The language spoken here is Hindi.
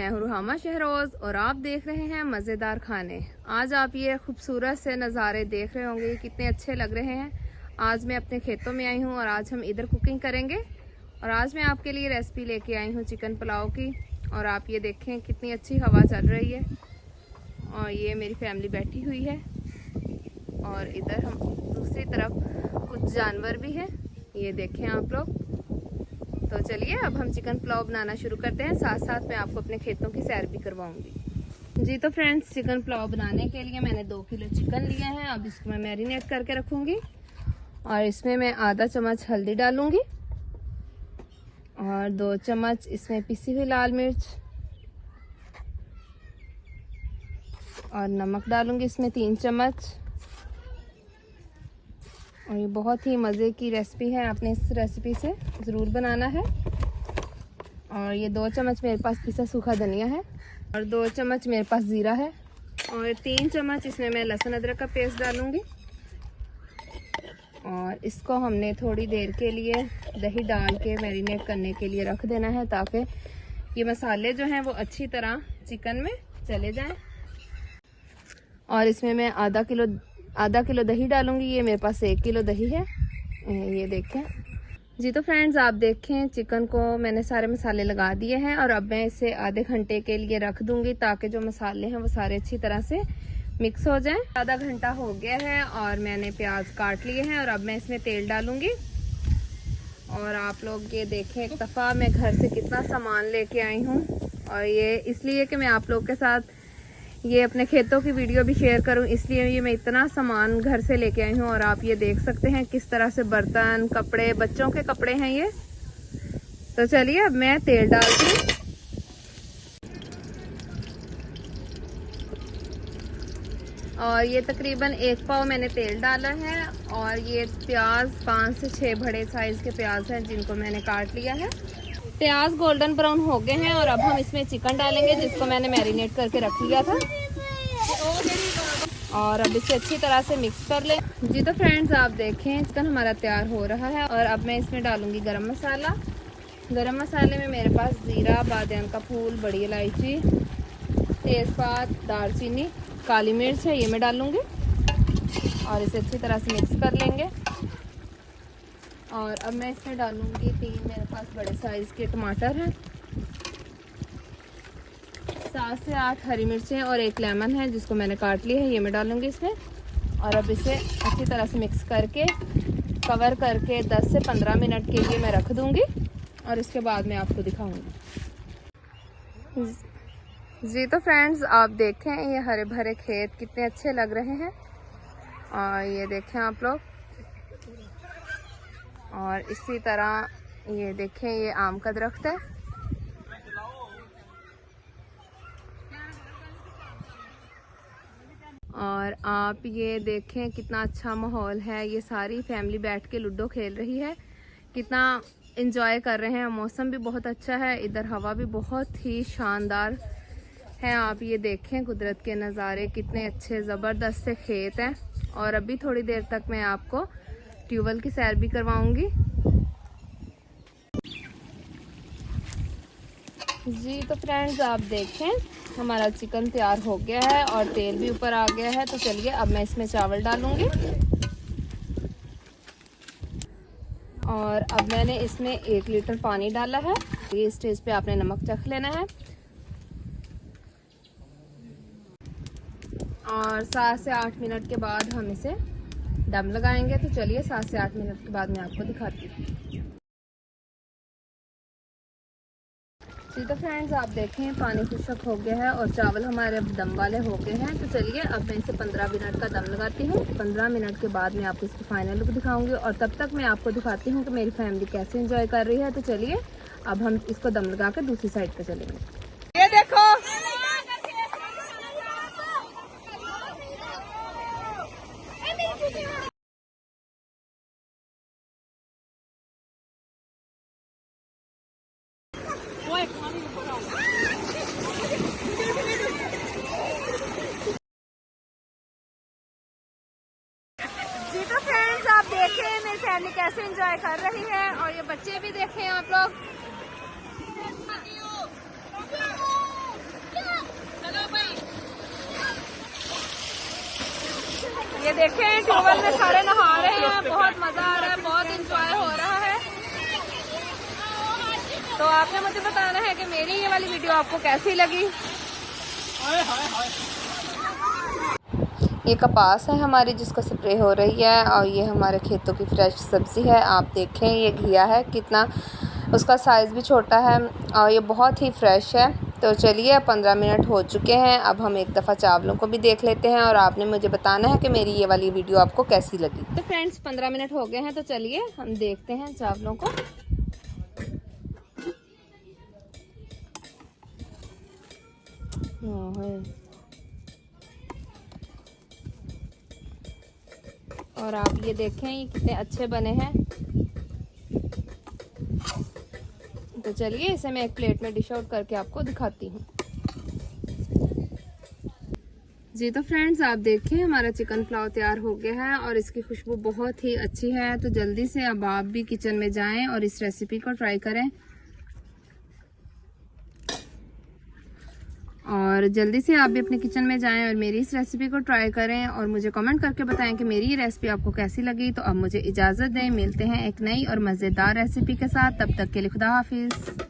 मैं हूँ रुहामा शहरोज और आप देख रहे हैं मज़ेदार खाने। आज आप ये खूबसूरत से नज़ारे देख रहे होंगे, कितने अच्छे लग रहे हैं। आज मैं अपने खेतों में आई हूँ और आज हम इधर कुकिंग करेंगे। और आज मैं आपके लिए रेसिपी लेके आई हूँ चिकन पुलाव की। और आप ये देखें कितनी अच्छी हवा चल रही है और ये मेरी फैमिली बैठी हुई है। और इधर हम दूसरी तरफ कुछ जानवर भी है, ये देखें आप लोग। तो चलिए अब हम चिकन पुलाव बनाना शुरू करते हैं। साथ साथ मैं आपको अपने खेतों की सैर भी करवाऊंगी। जी तो फ्रेंड्स, चिकन पुलाव बनाने के लिए मैंने 2 किलो चिकन लिया है। अब इसको मैं मैरिनेट करके रखूंगी और इसमें मैं आधा चम्मच हल्दी डालूंगी और 2 चम्मच इसमें पिसी हुई लाल मिर्च और नमक डालूंगी इसमें 3 चम्मच। और ये बहुत ही मज़े की रेसिपी है, आपने इस रेसिपी से ज़रूर बनाना है। और ये 2 चम्मच मेरे पास पिसा सूखा धनिया है और 2 चम्मच मेरे पास ज़ीरा है और 3 चम्मच इसमें मैं लहसुन अदरक का पेस्ट डालूंगी। और इसको हमने थोड़ी देर के लिए दही डाल के मैरिनेट करने के लिए रख देना है, ताकि ये मसाले जो हैं वो अच्छी तरह चिकन में चले जाएं। और इसमें मैं आधा किलो दही डालूंगी। ये मेरे पास 1 किलो दही है, ये देखें। जी तो फ्रेंड्स, आप देखें चिकन को मैंने सारे मसाले लगा दिए हैं और अब मैं इसे आधे घंटे के लिए रख दूंगी, ताकि जो मसाले हैं वो सारे अच्छी तरह से मिक्स हो जाएं। आधा घंटा हो गया है और मैंने प्याज काट लिए हैं और अब मैं इसमें तेल डालूंगी। और आप लोग ये देखें, एक दफ़ा मैं घर से कितना सामान लेके आई हूँ। और ये इसलिए कि मैं आप लोग के साथ ये अपने खेतों की वीडियो भी शेयर करूं, इसलिए ये मैं इतना सामान घर से लेके आई हूं। और आप ये देख सकते हैं किस तरह से बर्तन, कपड़े, बच्चों के कपड़े हैं ये। तो चलिए अब मैं तेल डालती हूँ। और ये तकरीबन 1 पाव मैंने तेल डाला है। और ये प्याज 5 से 6 बड़े साइज के प्याज हैं, जिनको मैंने काट लिया है। प्याज गोल्डन ब्राउन हो गए हैं और अब हम इसमें चिकन डालेंगे, जिसको मैंने मैरिनेट करके रख लिया था। और अब इसे अच्छी तरह से मिक्स कर लें। जी तो फ्रेंड्स, आप देखें चिकन हमारा तैयार हो रहा है। और अब मैं इसमें डालूंगी गरम मसाला। गरम मसाले में मेरे पास ज़ीरा, बादाम का फूल, बड़ी इलायची, तेज़पात, दालचीनी, काली मिर्च है, ये मैं डालूंगी। और इसे अच्छी तरह से मिक्स कर लेंगे। और अब मैं इसमें डालूंगी 3 मेरे पास बड़े साइज़ के टमाटर हैं, 7 से 8 हरी मिर्चें और 1 लेमन है, जिसको मैंने काट लिया है, ये मैं डालूंगी इसमें। और अब इसे अच्छी तरह से मिक्स करके कवर करके 10 से 15 मिनट के लिए मैं रख दूंगी। और इसके बाद मैं आपको दिखाऊंगी। जी तो फ्रेंड्स, आप देखें ये हरे भरे खेत कितने अच्छे लग रहे हैं। और ये देखें आप लोग। और इसी तरह ये देखें, ये आम का दरख्त है। और आप ये देखें कितना अच्छा माहौल है। ये सारी फैमिली बैठ के लूडो खेल रही है, कितना एंजॉय कर रहे हैं। मौसम भी बहुत अच्छा है, इधर हवा भी बहुत ही शानदार है। आप ये देखें कुदरत के नज़ारे कितने अच्छे ज़बरदस्त से खेत हैं। और अभी थोड़ी देर तक मैं आपको ट्यूबवेल की सैर भी करवाऊंगी। जी तो फ्रेंड्स, आप देखें हमारा चिकन तैयार हो गया है और तेल भी ऊपर आ गया है। तो चलिए अब मैं इसमें चावल डालूंगी। और अब मैंने इसमें 1 लीटर पानी डाला है। ये स्टेज पे आपने नमक चख लेना है। और 7 से 8 मिनट के बाद हम इसे दम लगाएंगे। तो चलिए 7 से 8 मिनट के बाद मैं आपको दिखाती हूँ। जी तो फ्रेंड्स, आप देखें पानी खुश्क हो गया है और चावल हमारे अब दम वाले हो गए हैं। तो चलिए अब मैं इसे 15 मिनट का दम लगाती हूँ। 15 मिनट के बाद मैं आपको इसकी फाइनल लुक दिखाऊंगी। और तब तक मैं आपको दिखाती हूँ कि मेरी फैमिली कैसे एंजॉय कर रही है। तो चलिए अब हम इसको दम लगा कर दूसरी साइड पे चलेंगे। ये देखो, जी तो फ्रेंड्स, आप देखें मेरी फैमिली कैसे एंजॉय कर रही है। और ये बच्चे भी देखें आप लोग। ये देखें ट्यूबवेल में सारे नहा रहे हैं, बहुत मजा आ रहा है, बहुत एंजॉय हो रहा है। तो आपने मुझे बताना है कि मेरी ये वाली वीडियो आपको कैसी लगी। ये कपास है हमारी जिसको स्प्रे हो रही है, और ये हमारे खेतों की फ्रेश सब्ज़ी है। आप देखें ये घिया है कितना, उसका साइज़ भी छोटा है और ये बहुत ही फ्रेश है। तो चलिए अब 15 मिनट हो चुके हैं, अब हम एक दफ़ा चावलों को भी देख लेते हैं और आपने मुझे बताना है कि मेरी ये वाली वीडियो आपको कैसी लगी। तो फ्रेंड्स 15 मिनट हो गए हैं, तो चलिए हम देखते हैं चावलों को। और आप ये देखें ये कितने अच्छे बने हैं। तो चलिए इसे मैं एक प्लेट में डिश आउट करके आपको दिखाती हूँ। जी तो फ्रेंड्स आप देखें हमारा चिकन पुलाव तैयार हो गया है और इसकी खुशबू बहुत ही अच्छी है। तो जल्दी से अब आप भी किचन में जाएं और इस रेसिपी को ट्राई करें, और जल्दी से आप भी अपने किचन में जाएं और मेरी इस रेसिपी को ट्राई करें और मुझे कमेंट करके बताएं कि मेरी ये रेसिपी आपको कैसी लगी। तो अब मुझे इजाज़त दें, मिलते हैं एक नई और मज़ेदार रेसिपी के साथ, तब तक के लिए खुदा हाफिज़।